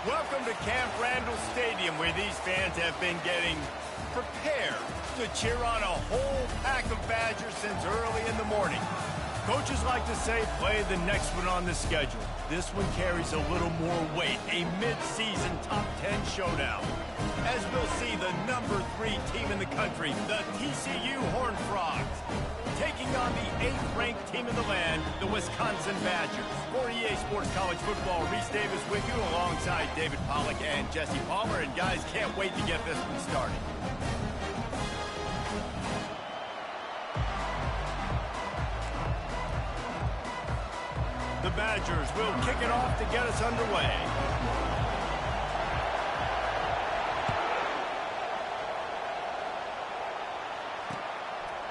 Welcome to Camp Randall Stadium, where these fans have been getting prepared to cheer on a whole pack of Badgers since early in the morning. Coaches like to say, play the next one on the schedule. This one carries a little more weight, a mid-season top 10 showdown. As we'll see, the number 3 team in the country, the TCU Horned Frogs, taking on the 8th-ranked team in the land, the Wisconsin Badgers. For EA Sports College Football, Reese Davis with you alongside David Pollack and Jesse Palmer. And guys, can't wait to get this one started. The Badgers will kick it off to get us underway.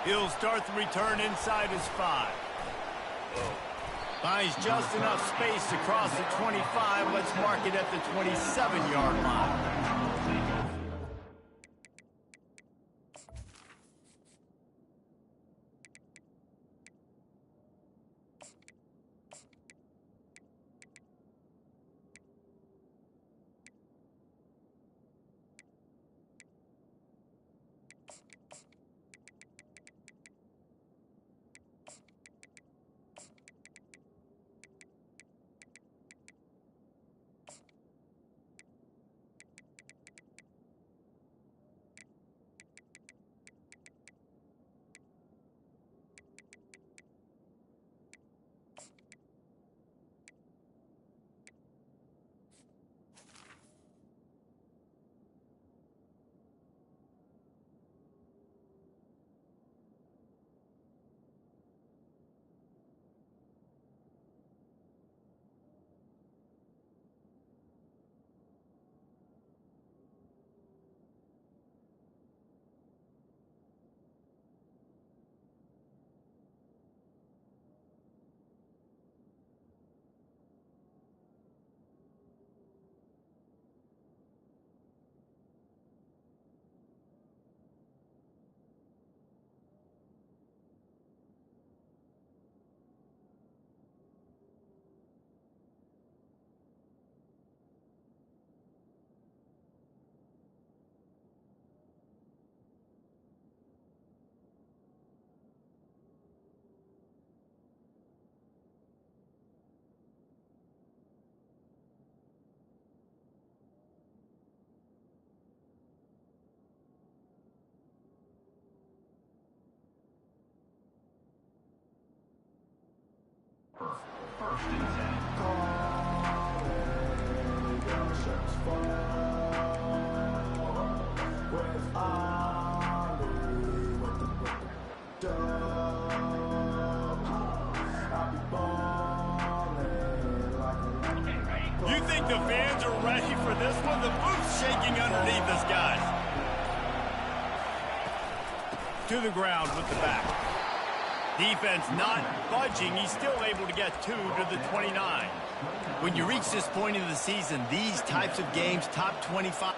He'll start the return inside his 5. Finds just enough space to cross the 25. Let's mark it at the 27-yard line. First and 10. You think the fans are ready for this one? The booth's shaking underneath us, guys. To the ground with the back. Defense not budging. He's still able to get 2 to the 29. When you reach this point in the season, these types of games, top 25.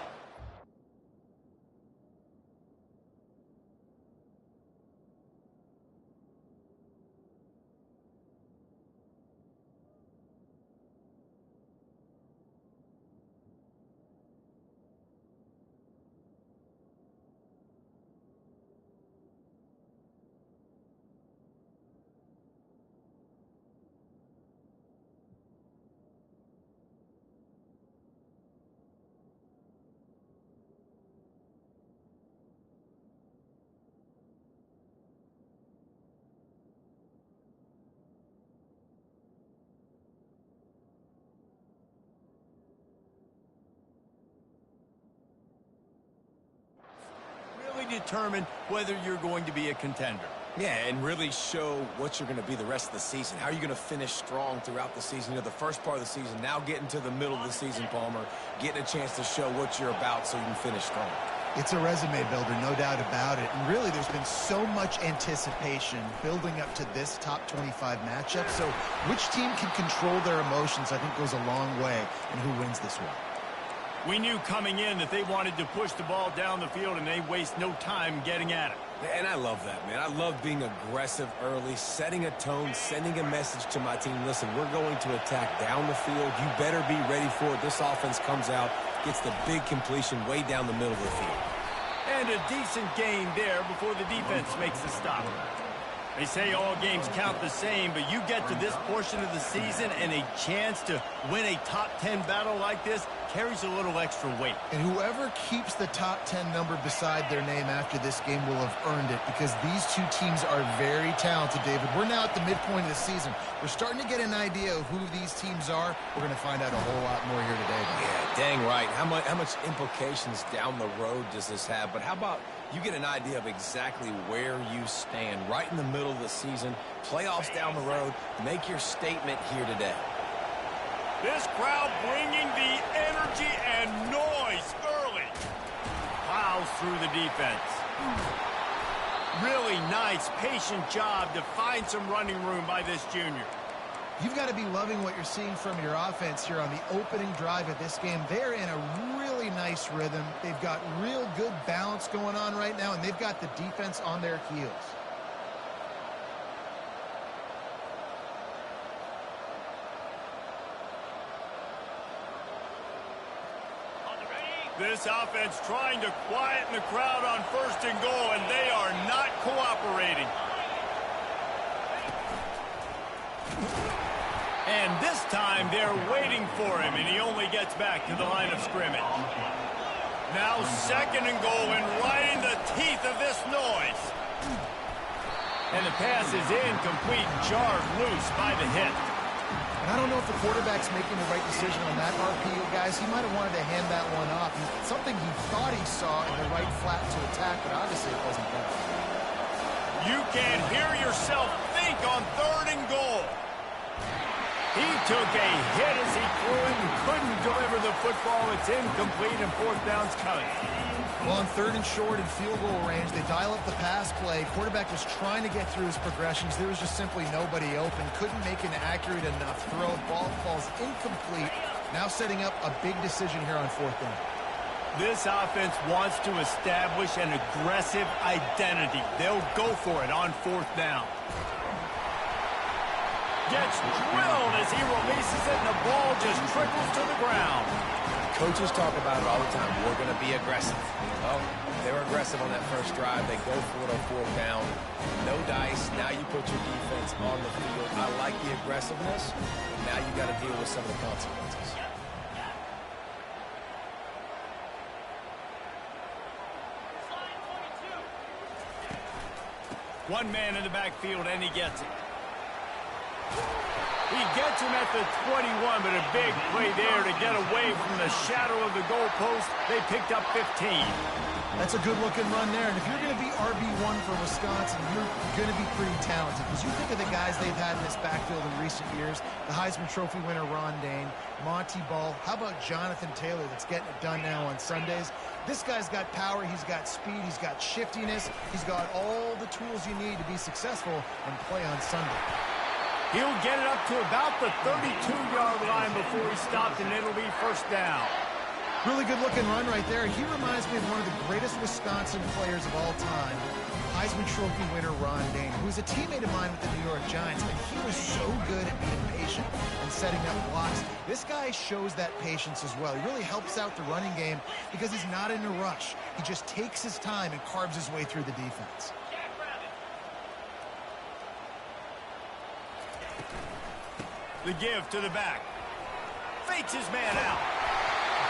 Determine whether you're going to be a contender. Yeah, and really show what you're going to be the rest of the season. How are you going to finish strong throughout the season? You know, the first part of the season, now getting to the middle of the season, Palmer, getting a chance to show what you're about so you can finish strong. It's a resume builder, no doubt about it. And really, there's been so much anticipation building up to this top 25 matchup. So which team can control their emotions, I think, goes a long way in who wins this one. We knew coming in that they wanted to push the ball down the field, and they waste no time getting at it. And I love that, man. I love being aggressive early, setting a tone, sending a message to my team. Listen, we're going to attack down the field. You better be ready for it. This offense comes out, gets the big completion way down the middle of the field. And a decent gain there before the defense makes the stop. They say all games count the same, but you get to this portion of the season and a chance to win a top 10 battle like this carries a little extra weight. And whoever keeps the top 10 number beside their name after this game will have earned it, because these two teams are very talented, David. We're now at the midpoint of the season. We're starting to get an idea of who these teams are. We're going to find out a whole lot more here today. Yeah, dang right. How much implications down the road does this have? But how about you get an idea of exactly where you stand right in the middle of the season, playoffs down the road, make your statement here today. This crowd bringing the energy and noise early. Plows through the defense. Really nice, patient job to find some running room by this junior. You've got to be loving what you're seeing from your offense here on the opening drive of this game. They're in a really nice rhythm. They've got real good balance going on right now, and they've got the defense on their heels. This offense trying to quieten the crowd on 1st and goal, and they are not cooperating. And this time they're waiting for him, and he only gets back to the line of scrimmage. Now 2nd and goal, and right in the teeth of this noise. And the pass is incomplete, jarred loose by the hit. And I don't know if the quarterback's making the right decision on that RPO, guys. He might have wanted to hand that one off. Something he thought he saw in the right flat to attack, but obviously it wasn't there. You can hear yourself think on 3rd and goal. He took a hit as he threw it and couldn't deliver the football. It's incomplete, and 4th down's coming. Well, on 3rd and short and field goal range, they dial up the pass play. Quarterback was trying to get through his progressions. There was just simply nobody open. Couldn't make an accurate enough throw. Ball falls incomplete. Now setting up a big decision here on 4th down. This offense wants to establish an aggressive identity. They'll go for it on 4th down. Gets drilled as he releases it, and the ball just trickles to the ground. Coaches talk about it all the time. We're going to be aggressive. Well, they were aggressive on that first drive. They go for it on 4th down. No dice. Now you put your defense on the field. I like the aggressiveness. Now you got to deal with some of the consequences. One man in the backfield, and he gets it. He gets him at the 21, but a big play there to get away from the shadow of the goalpost. They picked up 15. That's a good-looking run there. And if you're going to be RB1 for Wisconsin, you're going to be pretty talented. Because you think of the guys they've had in this backfield in recent years, the Heisman Trophy winner Ron Dane, Monty Ball. How about Jonathan Taylor that's getting it done now on Sundays? This guy's got power, he's got speed, he's got shiftiness, he's got all the tools you need to be successful and play on Sunday. He'll get it up to about the 32-yard line before he stopped, and it'll be 1st down. Really good-looking run right there. He reminds me of one of the greatest Wisconsin players of all time, Heisman Trophy winner Ron Dane, who was a teammate of mine with the New York Giants, and he was so good at being patient and setting up blocks. This guy shows that patience as well. He really helps out the running game because he's not in a rush. He just takes his time and carves his way through the defense. The give to the back. Fakes his man out.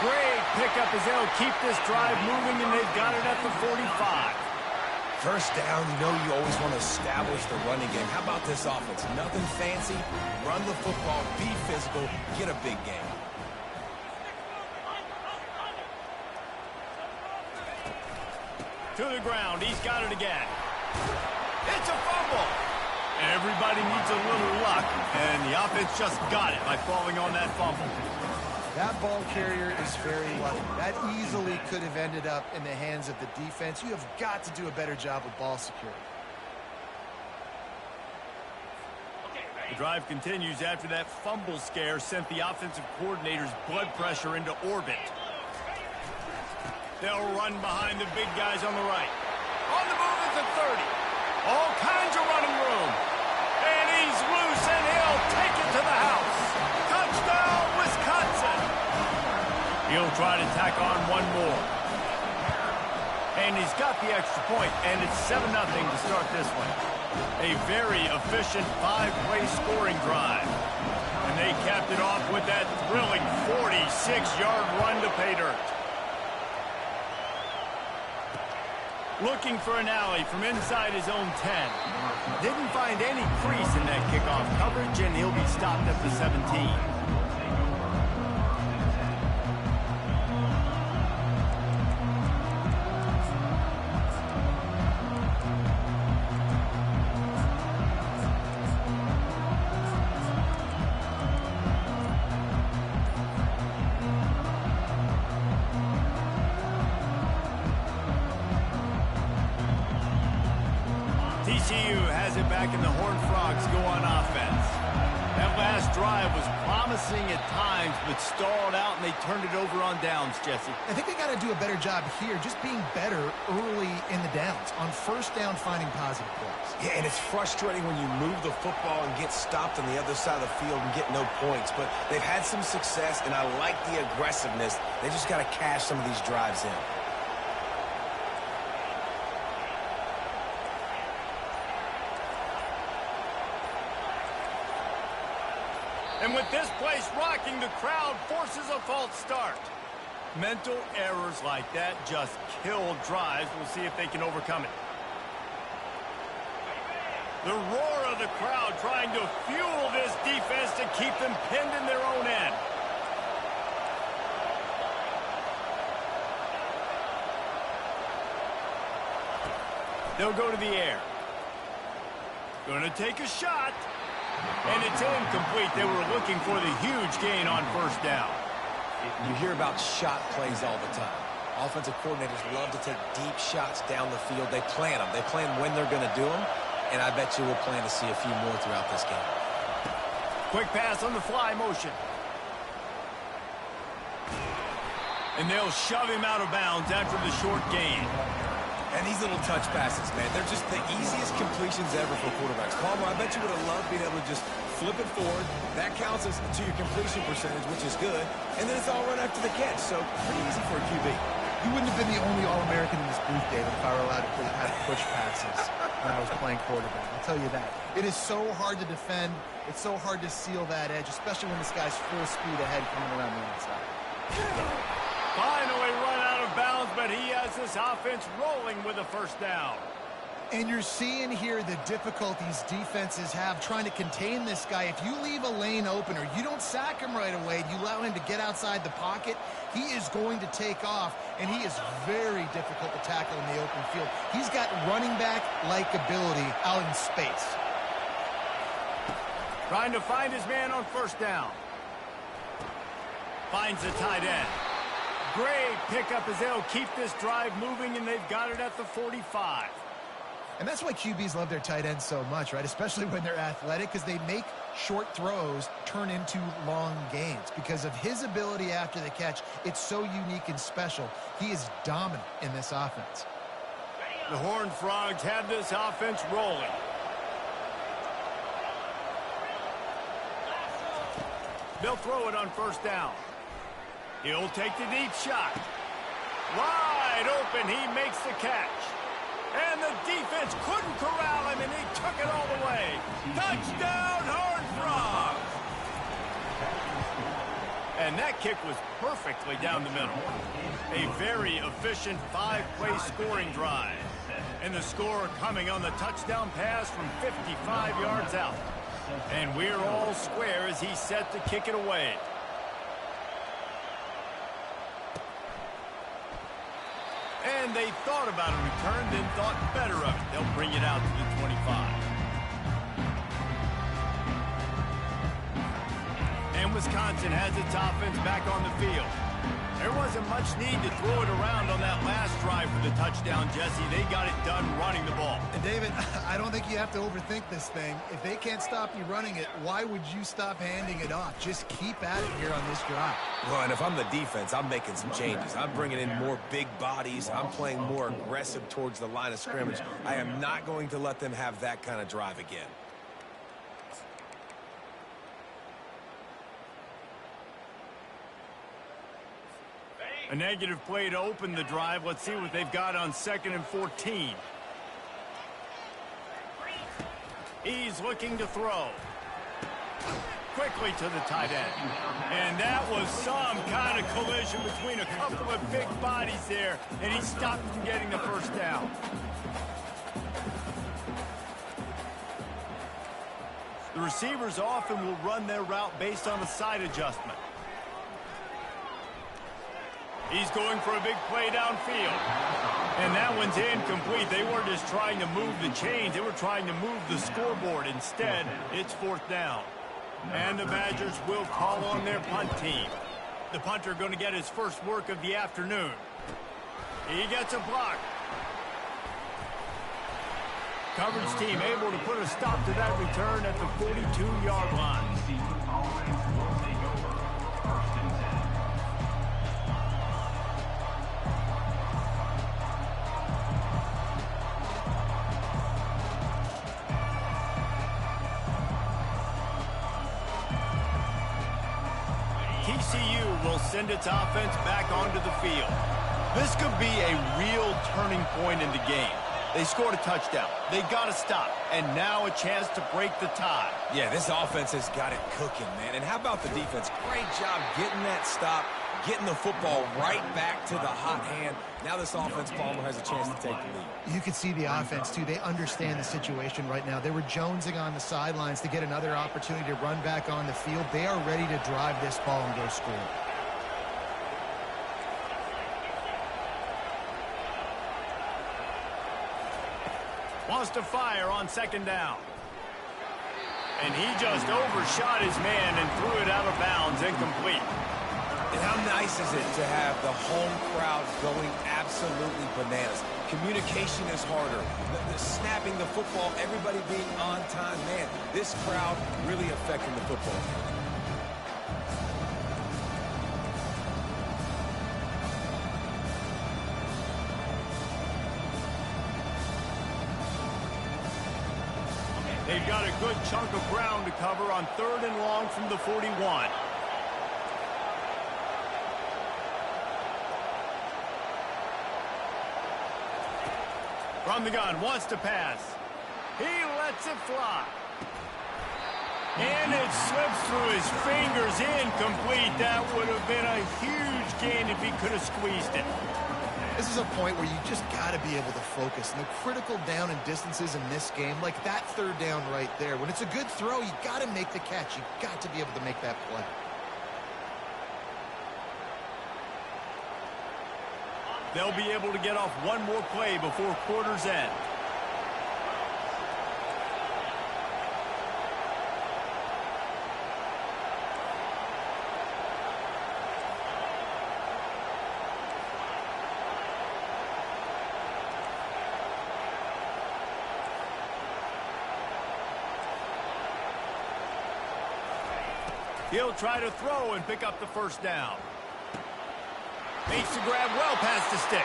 Great pickup as they'll keep this drive moving, and they've got it at the 45. 1st down, you know you always want to establish the running game. How about this offense? Nothing fancy. Run the football, be physical, get a big game. To the ground, he's got it again. It's a fumble. Everybody needs a little luck, and the offense just got it by falling on that fumble. That ball carrier is very lucky. That easily could have ended up in the hands of the defense. You have got to do a better job with ball security. The drive continues after that fumble scare sent the offensive coordinator's blood pressure into orbit. They'll run behind the big guys on the right. On the move to the 30. All kinds of running room. And he's loose, and he'll take it to the house. Touchdown, Wisconsin. He'll try to tack on one more. And he's got the extra point, and it's 7-0 to start this one. A very efficient 5-play scoring drive. And they capped it off with that thrilling 46-yard run to pay dirt. Looking for an alley from inside his own 10. Didn't find any crease in that kickoff coverage, and he'll be stopped at the 17. TCU has it back, and the Horned Frogs go on offense. That last drive was promising at times, but stalled out, and they turned it over on downs, Jesse. I think they got to do a better job here, just being better early in the downs. On first down, finding positive plays. Yeah, and it's frustrating when you move the football and get stopped on the other side of the field and get no points. But they've had some success, and I like the aggressiveness. They just got to cash some of these drives in. And with this place rocking, the crowd forces a false start. Mental errors like that just kill drives. We'll see if they can overcome it. The roar of the crowd trying to fuel this defense to keep them pinned in their own end. They'll go to the air. Going to take a shot. And it's incomplete. They were looking for the huge gain on first down. You hear about shot plays all the time. Offensive coordinators love to take deep shots down the field. They plan them. They plan when they're going to do them. And I bet you we'll plan to see a few more throughout this game. Quick pass on the fly motion. And they'll shove him out of bounds after the short gain. And these little touch passes, man, they're just the easiest completions ever for quarterbacks. Palmer, I bet you would have loved being able to just flip it forward. That counts as to your completion percentage, which is good. And then it's all run after the catch, so pretty easy for a QB. You wouldn't have been the only All-American in this booth, David, if I were allowed to have push passes when I was playing quarterback. I'll tell you that. It is so hard to defend. It's so hard to seal that edge, especially when this guy's full speed ahead coming around the inside. Finally run out of bounds, but he has this offense rolling with a first down. And you're seeing here the difficulties defenses have trying to contain this guy. If you leave a lane open or you don't sack him right away, you allow him to get outside the pocket, he is going to take off, and he is very difficult to tackle in the open field. He's got running back-like ability out in space. Trying to find his man on first down. Finds the tight end. Great pickup as they'll keep this drive moving, and they've got it at the 45. And that's why QBs love their tight ends so much, right? Especially when they're athletic, because they make short throws turn into long gains. Because of his ability after the catch, it's so unique and special. He is dominant in this offense. The Horned Frogs have this offense rolling. They'll throw it on first down. He'll take the deep shot. Wide open, he makes the catch. And the defense couldn't corral him, and he took it all the way. Touchdown, Horned Frogs! And that kick was perfectly down the middle. A very efficient 5-play scoring drive. And the score coming on the touchdown pass from 55 yards out. And we're all square as he's set to kick it away. And they thought about a return, then thought better of it. They'll bring it out to the 25. And Wisconsin has its offense back on the field. There wasn't much need to throw it around on that last drive for the touchdown, Jesse. They got it done running the ball. And David, I don't think you have to overthink this thing. If they can't stop you running it, why would you stop handing it off? Just keep at it here on this drive. Well, and if I'm the defense, I'm making some changes. I'm bringing in more big bodies. I'm playing more aggressive towards the line of scrimmage. I am not going to let them have that kind of drive again. A negative play to open the drive. Let's see what they've got on 2nd and 14. He's looking to throw. Quickly to the tight end. And that was some kind of collision between a couple of big bodies there, and he stopped from getting the first down. The receivers often will run their route based on a side adjustment. He's going for a big play downfield. And that one's incomplete. They weren't just trying to move the chains. They were trying to move the scoreboard. Instead, it's 4th down. And the Badgers will call on their punt team. The punter going to get his first work of the afternoon. He gets a block. Coverage team able to put a stop to that return at the 42-yard line. TCU will send its offense back onto the field. This could be a real turning point in the game. They scored a touchdown. They got to stop. And now a chance to break the tie. Yeah, this offense has got it cooking, man. And how about the defense? Great job getting that stop, getting the football right back to the hot hand. Now this offense, Palmer, has a chance to take the lead. You can see the offense, too. They understand the situation right now. They were jonesing on the sidelines to get another opportunity to run back on the field. They are ready to drive this ball and go score. Wants to fire on 2nd down. And he just overshot his man and threw it out of bounds, incomplete. And how nice is it to have the home crowd going absolutely bananas? Communication is harder. The snapping the football, everybody being on time. Man, this crowd really affecting the football game. They've got a good chunk of ground to cover on 3rd and long from the 41. From the gun, wants to pass. He lets it fly. And it slips through his fingers, incomplete. That would have been a huge gain if he could have squeezed it. This is a point where you just got to be able to focus. And the critical down and distances in this game, like that 3rd down right there, when it's a good throw, you got to make the catch. You got to be able to make that play. They'll be able to get off one more play before quarter's end. He'll try to throw and pick up the 1st down. Makes the grab well past the sticks.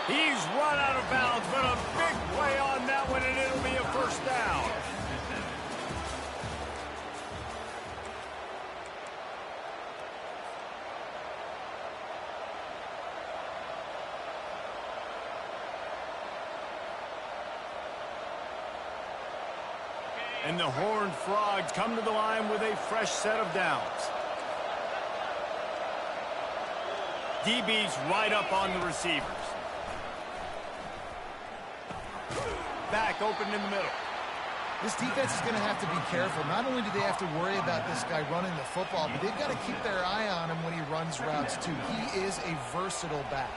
He's run out of bounds, but a big play on that one, and it'll be a 1st down. And the Horned Frogs come to the line with a fresh set of downs. DB's right up on the receivers. Back open in the middle. This defense is going to have to be careful. Not only do they have to worry about this guy running the football, but they've got to keep their eye on him when he runs routes, too. He is a versatile back.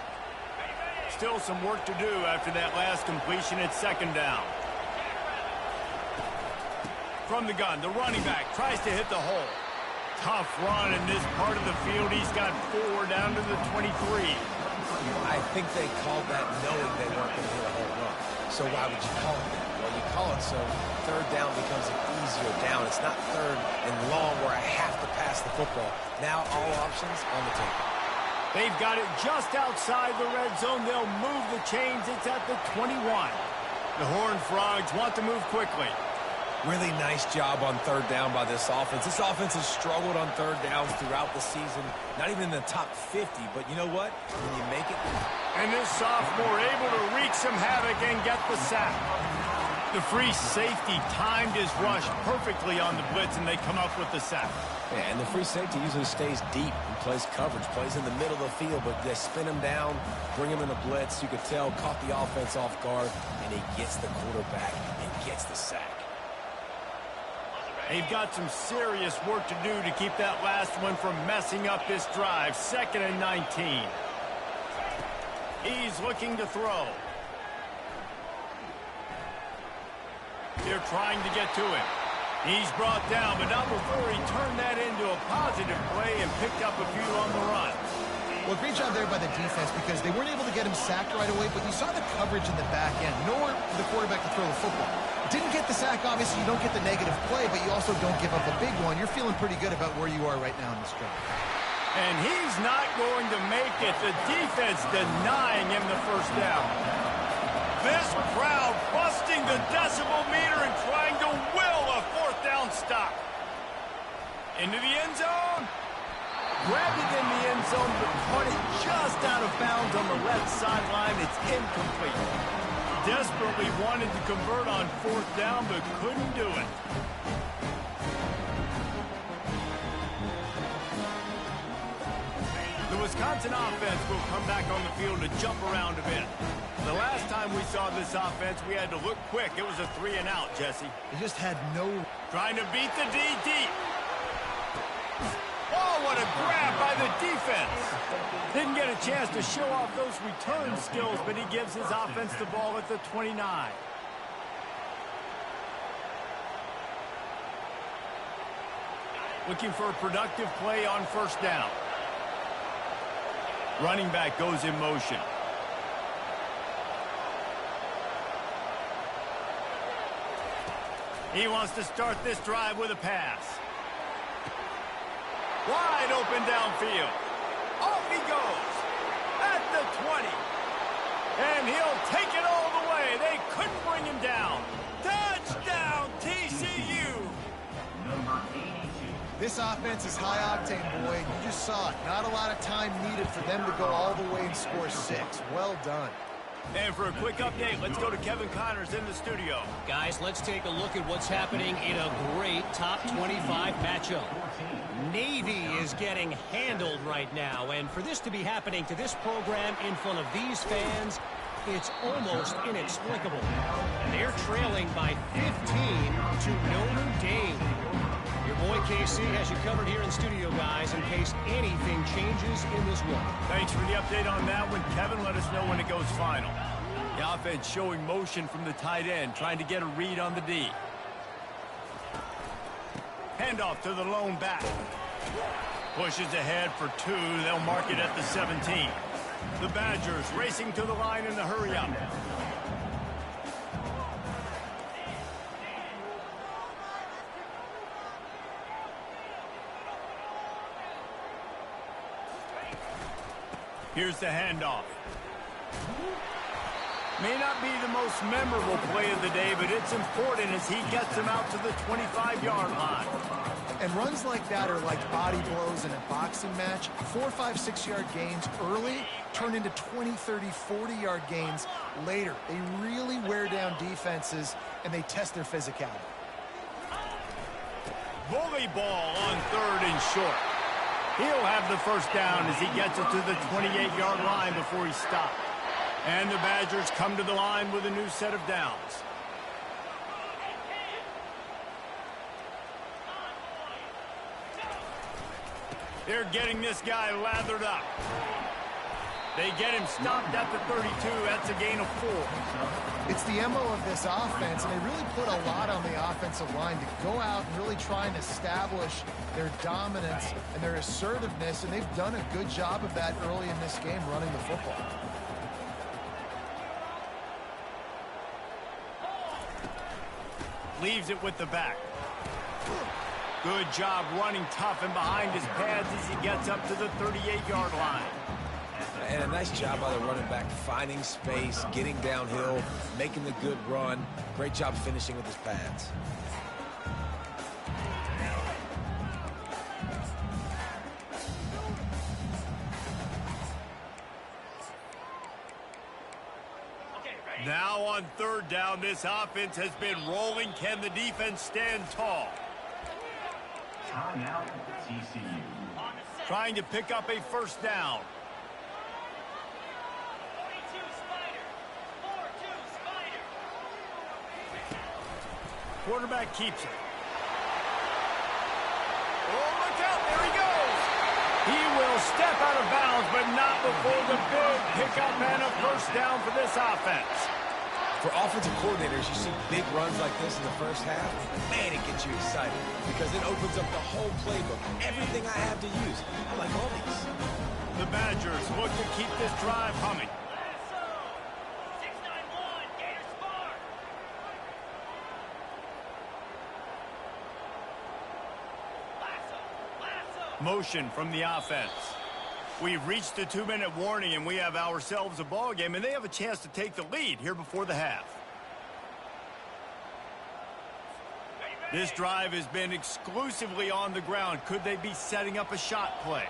Still some work to do after that last completion at 2nd down. From the gun, the running back tries to hit the hole. tough run in this part of the field. He's got 4 down to the 23. I think they called that knowing they weren't going to hit a home run. So why would you call it that? Well, you call it so third down becomes an easier down. It's not third and long where I have to pass the football. Now all options on the table. They've got it just outside the red zone. They'll move the chains. It's at the 21. The Horned Frogs want to move quickly. Really nice job on third down by this offense. This offense has struggled on third downs throughout the season. Not even in the top 50, but you know what? When you make it... And this sophomore able to wreak some havoc and get the sack. The free safety timed his rush perfectly on the blitz, and they come up with the sack. Yeah, and the free safety usually stays deep and plays coverage, plays in the middle of the field, but they spin him down, bring him in the blitz. You could tell, caught the offense off guard, and he gets the quarterback and gets the sack. They've got some serious work to do to keep that last one from messing up this drive. 2nd and 19. He's looking to throw. They're trying to get to him. He's brought down, but not before he turned that into a positive play and picked up a few on the run. Well, great job there by the defense because they weren't able to get him sacked right away, but you saw the coverage in the back end. Nowhere for the quarterback to throw the football. Didn't get the sack, obviously you don't get the negative play, but you also don't give up a big one. You're feeling pretty good about where you are right now in this drive. And he's not going to make it. The defense denying him the first down. This crowd busting the decibel meter and trying to will a 4th down stop. Into the end zone. Grabbed it in the end zone, but caught it just out of bounds on the left sideline. It's incomplete. Desperately wanted to convert on 4th down, but couldn't do it. The Wisconsin offense will come back on the field to jump around a bit. The last time we saw this offense, we had to look quick. It was a 3-and-out, Jesse. They just had no... Trying to beat the D deep. Oh, what a grab by the defense. Didn't get a chance to show off those return skills, but he gives his offense the ball at the 29. Looking for a productive play on 1st down. Running back goes in motion. He wants to start this drive with a pass. Wide open downfield. Off he goes. At the 20. And he'll take it all the way. They couldn't bring him down. Touchdown, TCU. Number 82. This offense is high octane, boy. You just saw it. Not a lot of time needed for them to go all the way and score 6. Well done. And for a quick update, let's go to Kevin Connors in the studio. Guys, let's take a look at what's happening in a great top 25 matchup. Navy is getting handled right now, and for this to be happening to this program in front of these fans, it's almost inexplicable. They're trailing by 15 to Notre Dame. Your boy KC has you covered here in studio, guys, in case anything changes in this one. Thanks for the update on that one, Kevin. Let us know when it goes final. The offense showing motion from the tight end, trying to get a read on the D. Handoff to the lone back. Pushes ahead for 2. They'll mark it at the 17. The Badgers racing to the line in the hurry-up. Here's the handoff. May not be the most memorable play of the day, but it's important as he gets him out to the 25-yard line. And runs like that are like body blows in a boxing match. 4, 5, 6-yard gains early turn into 20, 30, 40-yard gains later. They really wear down defenses, and they test their physicality. Bully ball on 3rd and short. He'll have the first down as he gets it to the 28-yard line before he stopped. And the Badgers come to the line with a new set of downs. They're getting this guy lathered up. They get him stopped at the 32. That's a gain of 4. It's the MO of this offense, and they really put a lot on the offensive line to go out and really try and establish their dominance and their assertiveness, and they've done a good job of that early in this game running the football. Leaves it with the back. Good job running tough and behind his pads as he gets up to the 38-yard line. And a nice job by the running back, finding space, getting downhill, making the good run. Great job finishing with his pads. Now on 3rd down, this offense has been rolling. Can the defense stand tall? Timeout, TCU. Trying to pick up a 1st down. Quarterback keeps it. Oh, look out. There he goes. He will step out of bounds, but not before the big pickup and a 1st down for this offense. For offensive coordinators, you see big runs like this in the first half, man, it gets you excited because it opens up the whole playbook, everything I have to use. I like all these. The Badgers look to keep this drive humming. Motion from the offense. We've reached the 2-minute warning, and we have ourselves a ball game, and they have a chance to take the lead here before the half. This drive has been exclusively on the ground. Could they be setting up a shot play?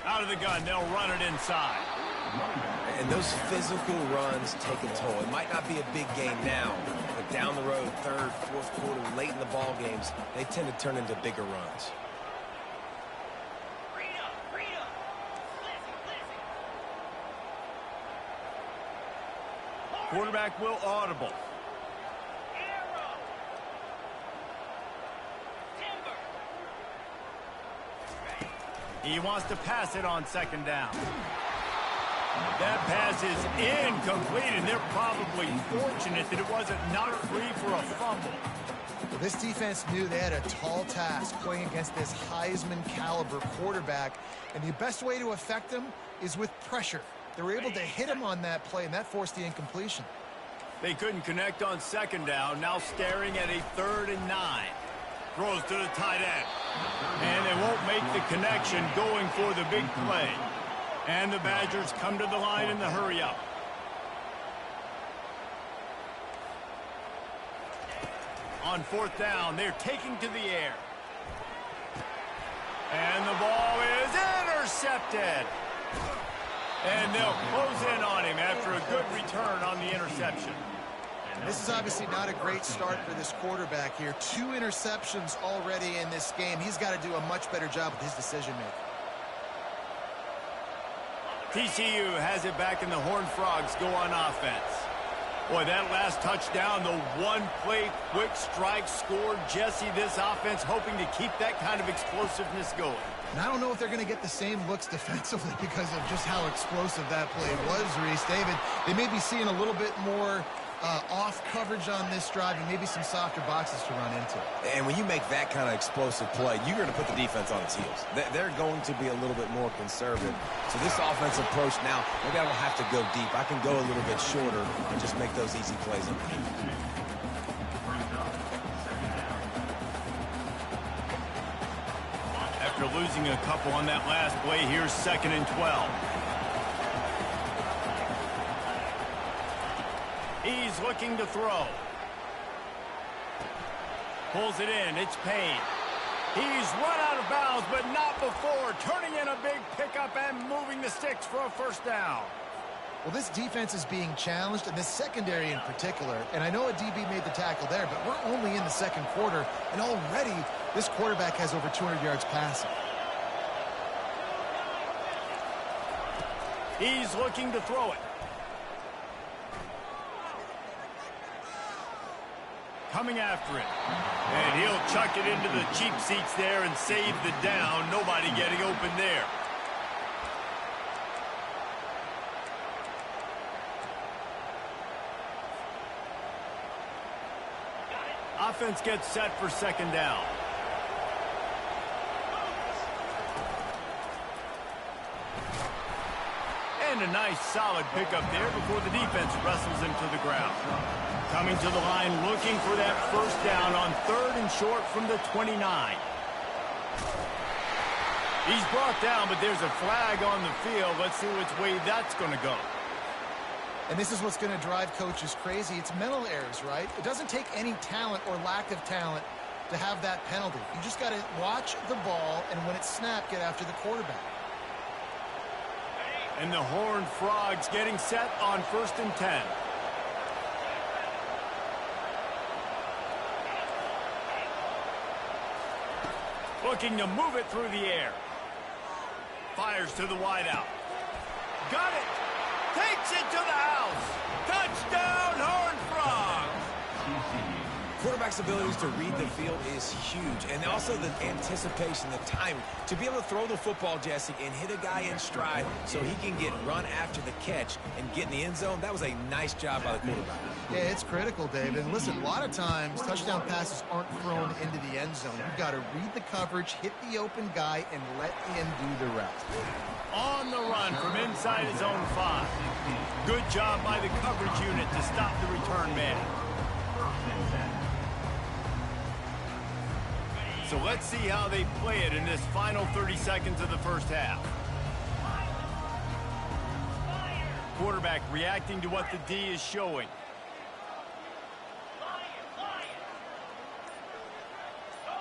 Out of the gun, they'll run it inside. And those physical runs take a toll. It might not be a big game now, but down the road, 3rd, 4th quarter, late in the ball games, they tend to turn into bigger runs. Quarterback will audible. He wants to pass it on 2nd down. That pass is incomplete, and they're probably fortunate that it wasn't knocked free for a fumble. Well, this defense knew they had a tall task playing against this Heisman caliber quarterback, and the best way to affect him is with pressure. They were able to hit him on that play, and that forced the incompletion. They couldn't connect on 2nd down, now staring at a 3rd and 9. Throws to the tight end. And they won't make the connection going for the big play. And the Badgers come to the line in the hurry-up. On 4th down, they're taking to the air. And the ball is intercepted. And they'll close in on him after a good return on the interception. This is obviously not a great start for this quarterback here. 2 interceptions already in this game. He's got to do a much better job with his decision-making. TCU has it back, and the Horned Frogs go on offense. Boy, that last touchdown, the one-play quick strike scored. Jesse, this offense hoping to keep that kind of explosiveness going. And I don't know if they're going to get the same looks defensively because of just how explosive that play was, Reese. David, they may be seeing a little bit more off coverage on this drive and maybe some softer boxes to run into. And when you make that kind of explosive play, you're going to put the defense on its heels. They're going to be a little bit more conservative. So this offensive approach now, maybe I don't have to go deep. I can go a little bit shorter and just make those easy plays underneath. After losing a couple on that last play, here's 2nd and 12. He's looking to throw. Pulls it in. It's Payne. He's run out of bounds, but not before. Turning in a big pickup and moving the sticks for a 1st down. Well, this defense is being challenged, and this secondary in particular. And I know a DB made the tackle there, but we're only in the 2nd quarter, and already this quarterback has over 200 yards passing. He's looking to throw it. coming after it. And he'll chuck it into the cheap seats there and save the down. Nobody getting open there. Offense gets set for second down. And a nice solid pickup there before the defense wrestles him to the ground. Coming to the line looking for that first down on 3rd and short from the 29. He's brought down, but there's a flag on the field. Let's see which way that's going to go. And this is what's going to drive coaches crazy. It's mental errors, right? It doesn't take any talent or lack of talent to have that penalty. You just got to watch the ball, and when it's snapped, get after the quarterback. And the Horned Frogs getting set on 1st and 10. Looking to move it through the air. Fires to the wideout. Got it. Takes it to the house. Touchdown, Horned Frogs. Quarterback's abilities to read the field is huge, and also the anticipation, the timing. To be able to throw the football, Jesse, and hit a guy in stride so he can get run after the catch and get in the end zone, that was a nice job by the quarterback. Yeah, it's critical, David. And listen, a lot of times touchdown passes aren't thrown into the end zone. You've got to read the coverage, hit the open guy, and let him do the rest. On the run from inside his own 5. Good job by the coverage unit to stop the return man. So let's see how they play it in this final 30 seconds of the first half. Quarterback reacting to what the D is showing.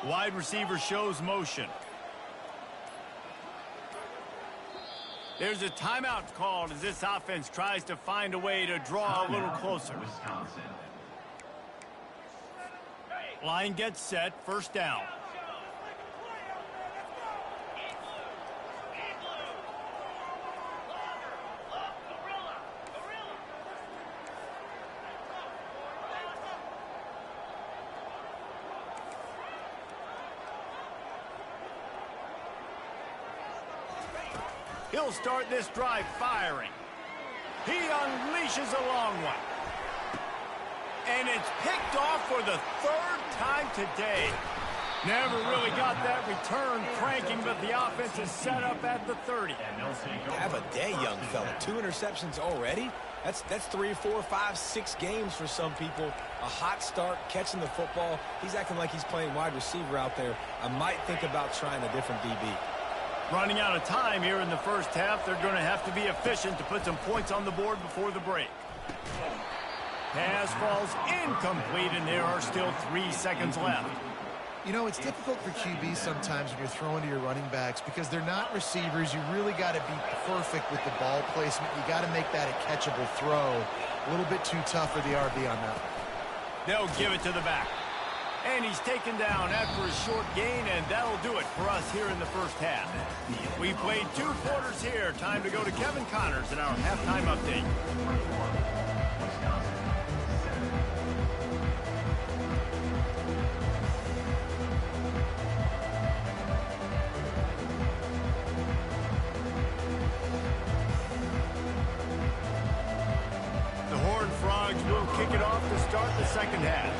Wide receiver shows motion. There's a timeout called as this offense tries to find a way to draw a little closer. Line gets set, first down. He'll start this drive firing. He unleashes a long one. And it's picked off for the 3rd time today. Never really got that return cranking, but the offense is set up at the 30. Have a day, young fella. 2 interceptions already? That's 3, 4, 5, 6 games for some people. A hot start, catching the football. He's acting like he's playing wide receiver out there. I might think about trying a different DB. Running out of time here in the first half. They're going to have to be efficient to put some points on the board before the break. Pass falls incomplete, and there are still 3 seconds left. You know, it's difficult for QBs sometimes when you're throwing to your running backs because they're not receivers. You really got to be perfect with the ball placement. You got to make that a catchable throw. A little bit too tough for the RB on that. They'll give it to the back. And he's taken down after a short gain, and that'll do it for us here in the first half. We played 2 quarters here. Time to go to Kevin Connors in our halftime update. The Horned Frogs will kick it off to start the second half.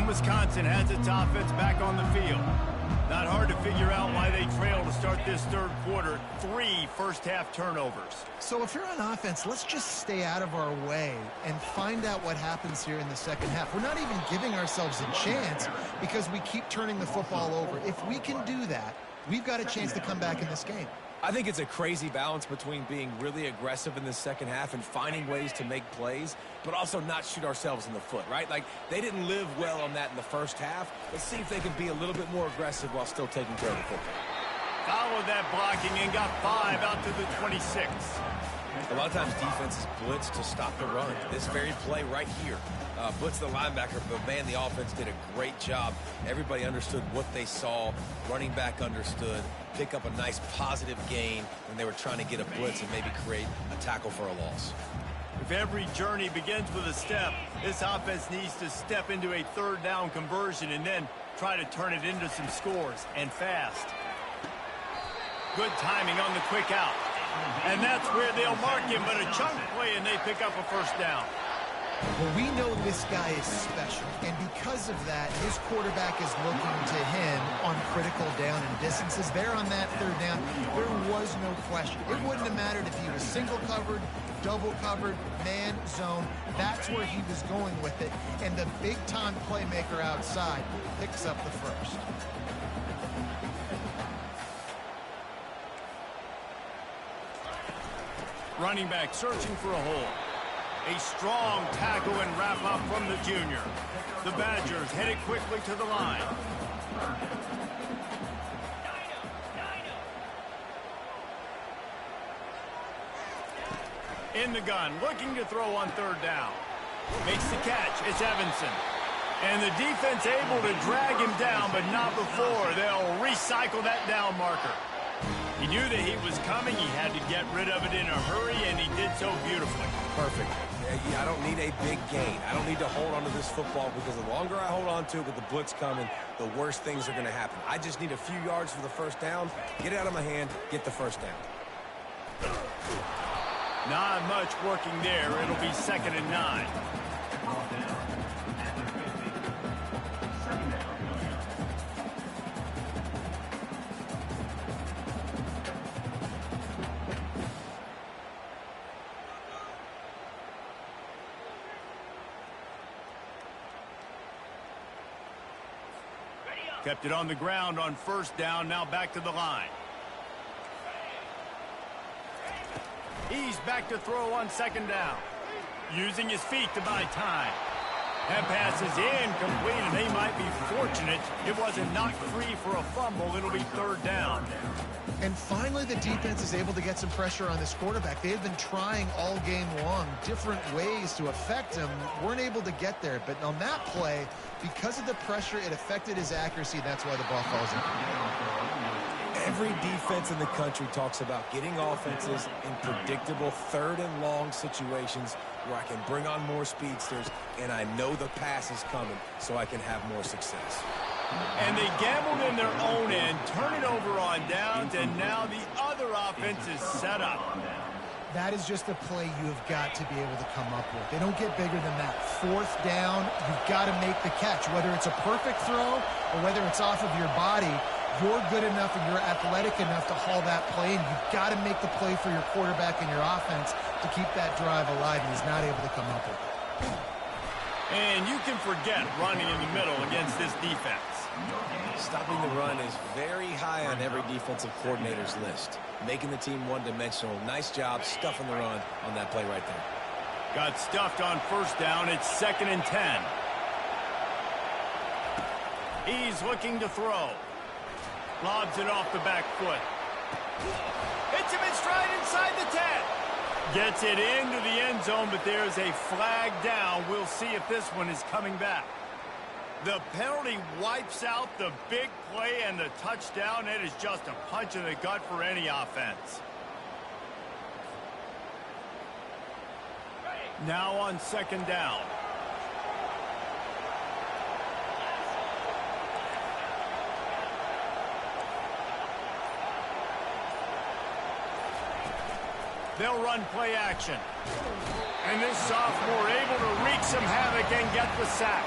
Wisconsin has its offense back on the field. Not hard to figure out why they trail to start this 3rd quarter. 3 first-half turnovers. So if you're on offense, let's just stay out of our way and find out what happens here in the second half. We're not even giving ourselves a chance because we keep turning the football over. If we can do that, we've got a chance to come back in this game. I think it's a crazy balance between being really aggressive in the second half and finding ways to make plays, but also not shoot ourselves in the foot, right? Like, they didn't live well on that in the first half. Let's see if they can be a little bit more aggressive while still taking care of the football. Followed that blocking and got 5 out to the 26. A lot of times defenses blitz to stop the run. This very play right here, blitz the linebacker, but man, the offense did a great job. Everybody understood what they saw. Running back understood. Pick up a nice positive gain when they were trying to get a blitz and maybe create a tackle for a loss. If every journey begins with a step, this offense needs to step into a third down conversion and then try to turn it into some scores, and fast. Good timing on the quick out. And that's where they'll mark him, but a chunk play and they pick up a first down. Well, we know this guy is special, and because of that, his quarterback is looking to him on critical down and distances. There on that third down, there was no question. It wouldn't have mattered if he was single covered, double covered, man, zone. That's where he was going with it, and the big-time playmaker outside picks up the first. Running back searching for a hole. A strong tackle and wrap-up from the junior. The Badgers headed quickly to the line. In the gun, looking to throw on third down. Makes the catch. It's Evanson. And the defense able to drag him down, but not before. They'll recycle that down marker. He knew that he was coming. He had to get rid of it in a hurry, and he did so beautifully. Perfect. I don't need a big gain. I don't need to hold on to this football because the longer I hold on to it with the blitz coming, the worse things are going to happen. I just need a few yards for the first down, get it out of my hand, get the first down. Not much working there. It'll be 2nd and 9. Kept it on the ground on first down. Now back to the line. He's back to throw on 2nd down. Using his feet to buy time. That pass is incomplete, and they might be fortunate it wasn't knocked free for a fumble. It'll be 3rd down. And finally, the defense is able to get some pressure on this quarterback. They had been trying all game long different ways to affect him. Weren't able to get there. But on that play, because of the pressure, it affected his accuracy. That's why the ball falls in. Every defense in the country talks about getting offenses in predictable 3rd and long situations where I can bring on more speedsters, and I know the pass is coming, so I can have more success. And they gambled in their own end, turn it over on downs, and now the other offense is set up. That is just a play you have got to be able to come up with. They don't get bigger than that. 4th down, you've got to make the catch. Whether it's a perfect throw or whether it's off of your body, you're good enough and you're athletic enough to haul that play, and you've got to make the play for your quarterback and your offense to keep that drive alive, and he's not able to come up with it. And you can forget running in the middle against this defense. Stopping the run is very high on every defensive coordinator's list. Making the team one-dimensional. Nice job stuffing the run on that play right there. Got stuffed on first down. It's 2nd and 10. He's looking to throw. Lobs it off the back foot. Hits him in stride inside the 10. Gets it into the end zone, but there's a flag down. We'll see if this one is coming back. The penalty wipes out the big play and the touchdown. It is just a punch in the gut for any offense. Now on 2nd down. They'll run play action. And this sophomore able to wreak some havoc and get the sack.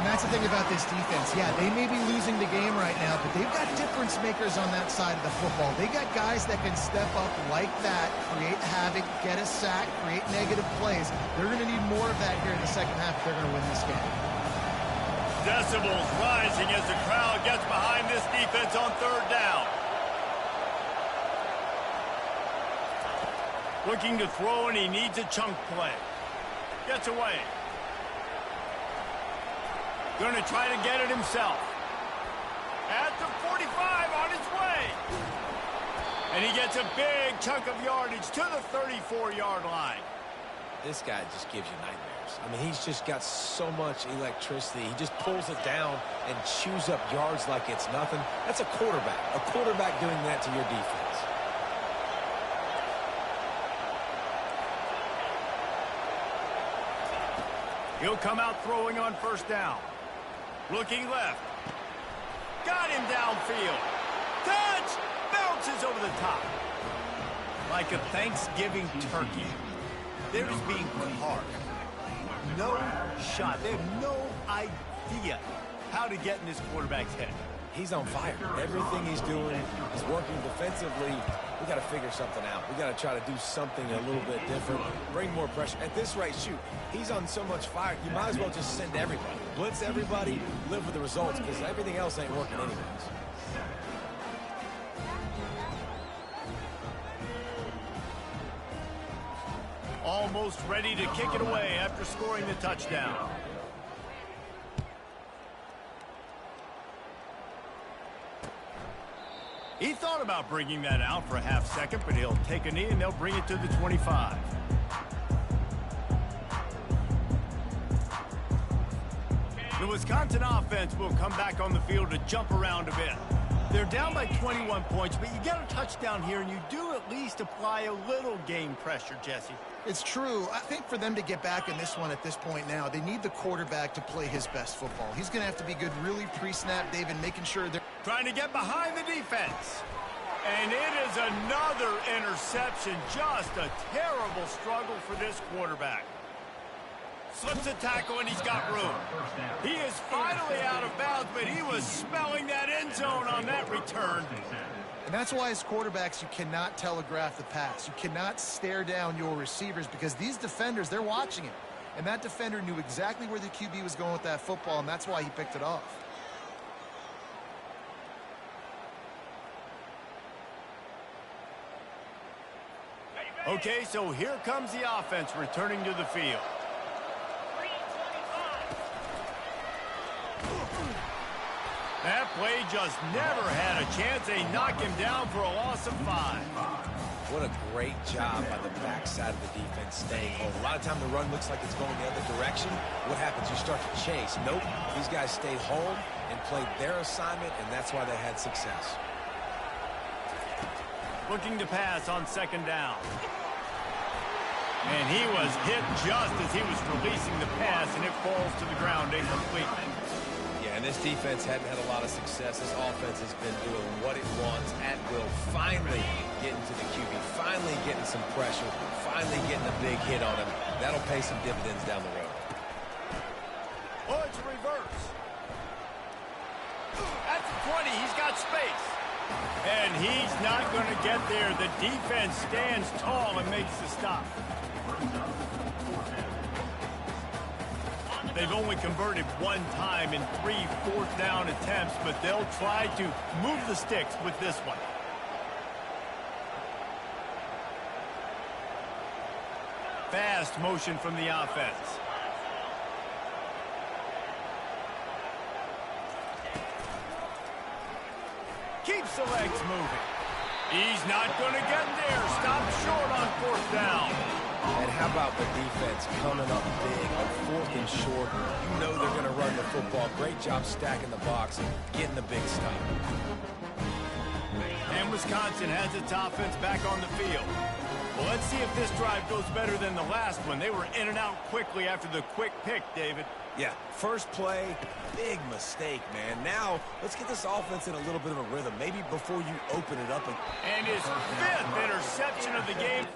And that's the thing about this defense. Yeah, they may be losing the game right now, but they've got difference makers on that side of the football. They got guys that can step up like that, create havoc, get a sack, create negative plays. They're going to need more of that here in the second half if they're going to win this game. Decibels rising as the crowd gets behind this defense on 3rd down. Looking to throw, and he needs a chunk play. Gets away. Going to try to get it himself. At the 45, on his way. And he gets a big chunk of yardage to the 34-yard line. This guy just gives you nightmares. I mean, he's just got so much electricity. He just pulls it down and chews up yards like it's nothing. That's a quarterback. A quarterback doing that to your defense. He'll come out throwing on first down. Looking left. Got him downfield. Touch! Bounces over the top. Like a Thanksgiving turkey. They're just being carved. No shot. They have no idea how to get in this quarterback's head. He's on fire. Everything he's doing is working defensively. We got to figure something out. We got to try to do something a little bit different. Bring more pressure. At this rate, shoot, he's on so much fire. You might as well just send everybody. Blitz everybody, live with the results, because everything else ain't working anyways. Almost ready to kick it away after scoring the touchdown. He thought about bringing that out for a half second, but he'll take a knee and they'll bring it to the 25. The Wisconsin offense will come back on the field to jump around a bit. They're down by 21 points, but you get a touchdown here, and you do at least apply a little game pressure, Jesse. It's true. I think for them to get back in this one at this point now, they need the quarterback to play his best football. He's going to have to be good really pre-snap, David, making sure they're trying to get behind the defense. And it is another interception. Just a terrible struggle for this quarterback. Slips a tackle, and he's got room. He is finally out of bounds, but he was smelling that end zone on that return. And that's why as quarterbacks, you cannot telegraph the pass. You cannot stare down your receivers because these defenders, they're watching it. And that defender knew exactly where the QB was going with that football, and that's why he picked it off. Okay, so here comes the offense returning to the field. That play just never had a chance. They knock him down for a loss of 5. What a great job by the backside of the defense staying home. A lot of time the run looks like it's going the other direction. What happens? You start to chase. Nope. These guys stayed home and played their assignment, and that's why they had success. Looking to pass on second down. And he was hit just as he was releasing the pass, and it falls to the ground incomplete. And this defense hadn't had a lot of success. This offense has been doing what it wants at will. Finally getting to the QB. Finally getting some pressure. Finally getting a big hit on him. That'll pay some dividends down the road. Oh, it's a reverse. At the 20, he's got space. And he's not going to get there. The defense stands tall and makes the stop. They've only converted one time in 3 fourth-down attempts, but they'll try to move the sticks with this one. Fast motion from the offense. Keeps the legs moving. He's not going to get there. Stopped short on fourth down. And how about the defense coming up big on 4th and short? You know they're going to run the football. Great job stacking the box and getting the big stop. And Wisconsin has its offense back on the field. Well, let's see if this drive goes better than the last one. They were in and out quickly after the quick pick, David. Yeah, first play, big mistake, man. Now, let's get this offense in a little bit of a rhythm, maybe before you open it up. And his 5th interception of the game.